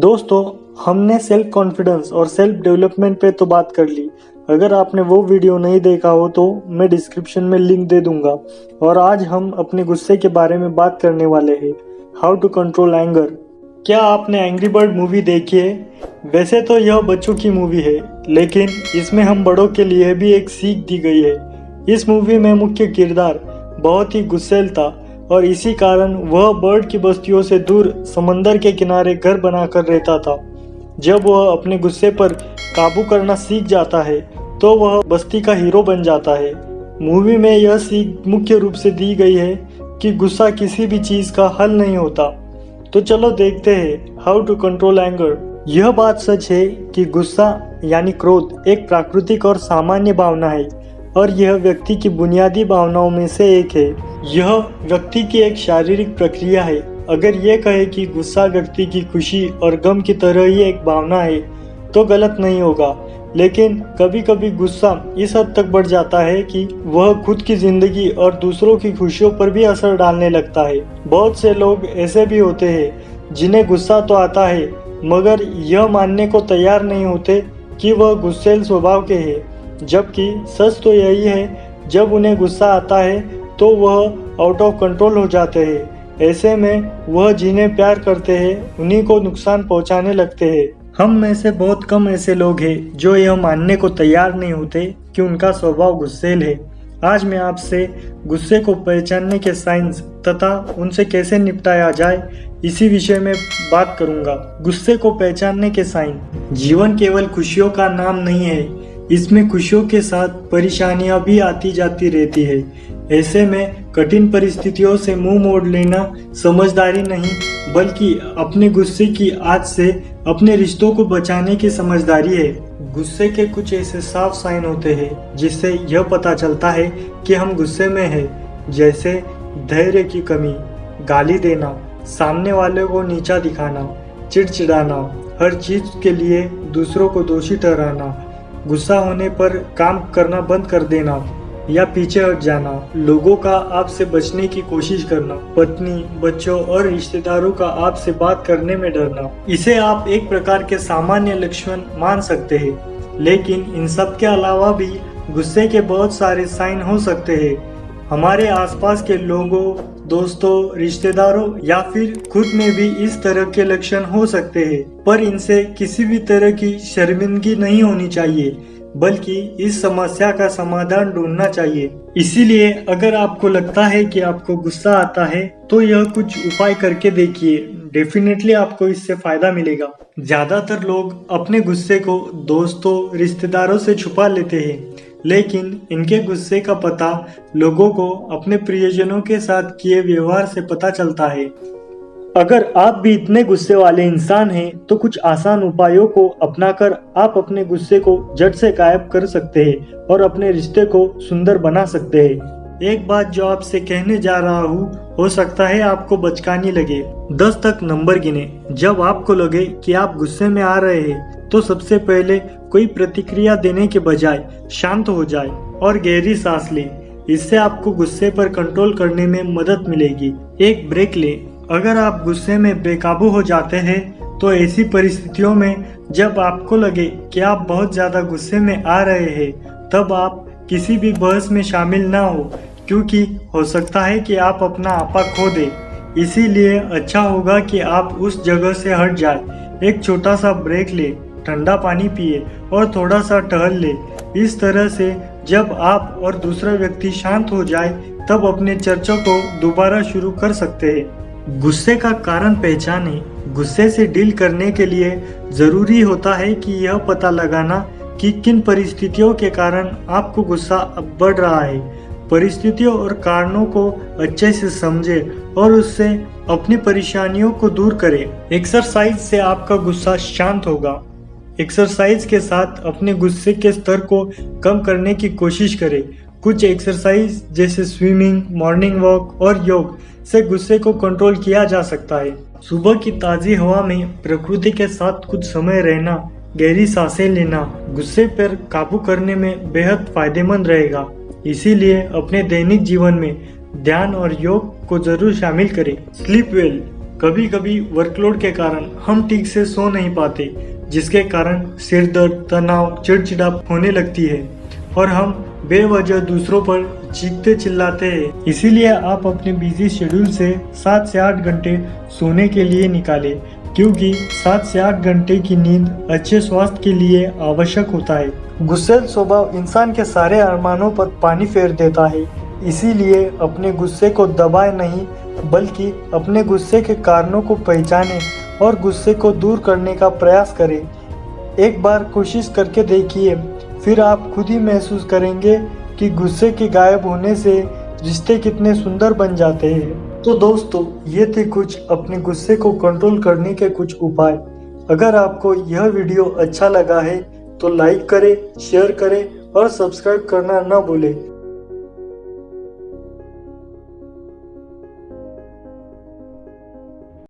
दोस्तों, हमने self confidence और सेल्फ डेवलपमेंट पे तो बात कर ली। अगर आपने वो वीडियो नहीं देखा हो तो मैं डिस्क्रिप्शन में लिंक दे दूंगा। और आज हम अपने गुस्से के बारे में बात करने वाले हैं, हाउ टू कंट्रोल एंगर। क्या आपने एंग्री बर्ड मूवी देखी है? वैसे तो यह बच्चों की मूवी है, लेकिन इसमें हम बड़ों के लिए भी एक सीख दी गई है। इस मूवी में मुख्य किरदार बहुत ही गुस्सैल था और इसी कारण वह बर्ड की बस्तियों से दूर समंदर के किनारे घर बनाकर रहता था। जब वह अपने गुस्से पर काबू करना सीख जाता है तो वह बस्ती का हीरो बन जाता है। मूवी में यह सीख मुख्य रूप से दी गई है कि गुस्सा किसी भी चीज का हल नहीं होता। तो चलो देखते हैं हाउ टू कंट्रोल एंगर। यह बात सच है कि गुस्सा यानी क्रोध एक प्राकृतिक और सामान्य भावना है और यह व्यक्ति की बुनियादी भावनाओं में से एक है। यह व्यक्ति की एक शारीरिक प्रक्रिया है। अगर ये कहे कि गुस्सा व्यक्ति की खुशी और गम की तरह ही एक भावना है तो गलत नहीं होगा, लेकिन कभी कभी गुस्सा इस हद तक बढ़ जाता है कि वह खुद की जिंदगी और दूसरों की खुशियों पर भी असर डालने लगता है। बहुत से लोग ऐसे भी होते हैं जिन्हें गुस्सा तो आता है मगर यह मानने को तैयार नहीं होते कि वह गुस्सैल स्वभाव के हैं, जबकि सच तो यही है जब उन्हें गुस्सा आता है तो वह आउट ऑफ कंट्रोल हो जाते हैं। ऐसे में वह जिन्हें प्यार करते हैं उन्हीं को नुकसान पहुंचाने लगते हैं। हम में से बहुत कम ऐसे लोग हैं जो यह मानने को तैयार नहीं होते कि उनका स्वभाव गुस्सैल है। आज मैं आपसे गुस्से को पहचानने के साइंस तथा उनसे कैसे निपटाया जाए इसी विषय में बात करूंगा। गुस्से को पहचानने के साइन। जीवन केवल खुशियों का नाम नहीं है, इसमें खुशियों के साथ परेशानियां भी आती जाती रहती है। ऐसे में कठिन परिस्थितियों से मुंह मोड़ लेना समझदारी नहीं बल्कि अपने गुस्से की आग से अपने रिश्तों को बचाने की समझदारी है। गुस्से के कुछ ऐसे साफ साइन होते हैं जिससे यह पता चलता है कि हम गुस्से में हैं, जैसे धैर्य की कमी, गाली देना, सामने वाले को नीचा दिखाना, चिड़चिड़ाना, हर चीज के लिए दूसरों को दोषी ठहराना, गुस्सा होने पर काम करना बंद कर देना या पीछे हट जाना, लोगों का आपसे बचने की कोशिश करना, पत्नी, बच्चों और रिश्तेदारों का आपसे बात करने में डरना। इसे आप एक प्रकार के सामान्य लक्षण मान सकते हैं, लेकिन इन सब के अलावा भी गुस्से के बहुत सारे साइन हो सकते हैं। हमारे आसपास के लोगों, दोस्तों, रिश्तेदारों या फिर खुद में भी इस तरह के लक्षण हो सकते हैं, पर इनसे किसी भी तरह की शर्मिंदगी नहीं होनी चाहिए बल्कि इस समस्या का समाधान ढूंढना चाहिए। इसीलिए अगर आपको लगता है कि आपको गुस्सा आता है तो यह कुछ उपाय करके देखिए, डेफिनेटली आपको इससे फायदा मिलेगा। ज्यादातर लोग अपने गुस्से को दोस्तों, रिश्तेदारों से छुपा लेते हैं, लेकिन इनके गुस्से का पता लोगों को अपने प्रियजनों के साथ किए व्यवहार से पता चलता है। अगर आप भी इतने गुस्से वाले इंसान हैं तो कुछ आसान उपायों को अपनाकर आप अपने गुस्से को जड़ से गायब कर सकते हैं और अपने रिश्ते को सुंदर बना सकते हैं। एक बात जो आपसे कहने जा रहा हूँ हो सकता है आपको बचकानी लगे। 10 तक नंबर गिने। जब आपको लगे कि आप गुस्से में आ रहे हैं तो सबसे पहले कोई प्रतिक्रिया देने के बजाय शांत हो जाए और गहरी सांस लें। इससे आपको गुस्से पर कंट्रोल करने में मदद मिलेगी। एक ब्रेक लें। अगर आप गुस्से में बेकाबू हो जाते हैं तो ऐसी परिस्थितियों में जब आपको लगे कि आप बहुत ज्यादा गुस्से में आ रहे हैं तब आप किसी भी बहस में शामिल ना हो, क्योंकि हो सकता है कि आप अपना आपा खो दें। इसीलिए अच्छा होगा कि आप उस जगह से हट जाए। एक छोटा सा ब्रेक ले, ठंडा पानी पिए और थोड़ा सा टहल ले। इस तरह से जब आप और दूसरा व्यक्ति शांत हो जाए तब अपने चर्चा को दोबारा शुरू कर सकते हैं। गुस्से का कारण पहचाने। गुस्से से डील करने के लिए जरूरी होता है कि यह पता लगाना कि किन परिस्थितियों के कारण आपको गुस्सा अब बढ़ रहा है। परिस्थितियों और कारणों को अच्छे से समझे और उससे अपनी परेशानियों को दूर करें। एक्सरसाइज से आपका गुस्सा शांत होगा। एक्सरसाइज के साथ अपने गुस्से के स्तर को कम करने की कोशिश करें। कुछ एक्सरसाइज जैसे स्विमिंग, मॉर्निंग वॉक और योग से गुस्से को कंट्रोल किया जा सकता है। सुबह की ताजी हवा में प्रकृति के साथ कुछ समय रहना, गहरी सांसें लेना गुस्से पर काबू करने में बेहद फायदेमंद रहेगा। इसीलिए अपने दैनिक जीवन में ध्यान और योग को जरूर शामिल करें। Sleep well. कभी कभी वर्कलोड के कारण हम ठीक से सो नहीं पाते, जिसके कारण सिर दर्द, तनाव, चिड़चिड़ा होने लगती है और हम बेवजह दूसरों पर चीखते चिल्लाते हैं। इसीलिए आप अपने बिजी शेड्यूल से 7 से 8 घंटे सोने के लिए निकालें, क्योंकि 7 से 8 घंटे की नींद अच्छे स्वास्थ्य के लिए आवश्यक होता है। गुस्सैल स्वभाव इंसान के सारे अरमानों पर पानी फेर देता है, इसीलिए अपने गुस्से को दबाए नहीं, बल्कि अपने गुस्से के कारणों को पहचानें और गुस्से को दूर करने का प्रयास करें। एक बार कोशिश करके देखिए, फिर आप खुद ही महसूस करेंगे कि गुस्से के गायब होने से रिश्ते कितने सुंदर बन जाते हैं। तो दोस्तों, ये थे कुछ अपने गुस्से को कंट्रोल करने के कुछ उपाय। अगर आपको यह वीडियो अच्छा लगा है तो लाइक करें, शेयर करें और सब्सक्राइब करना न भूलें।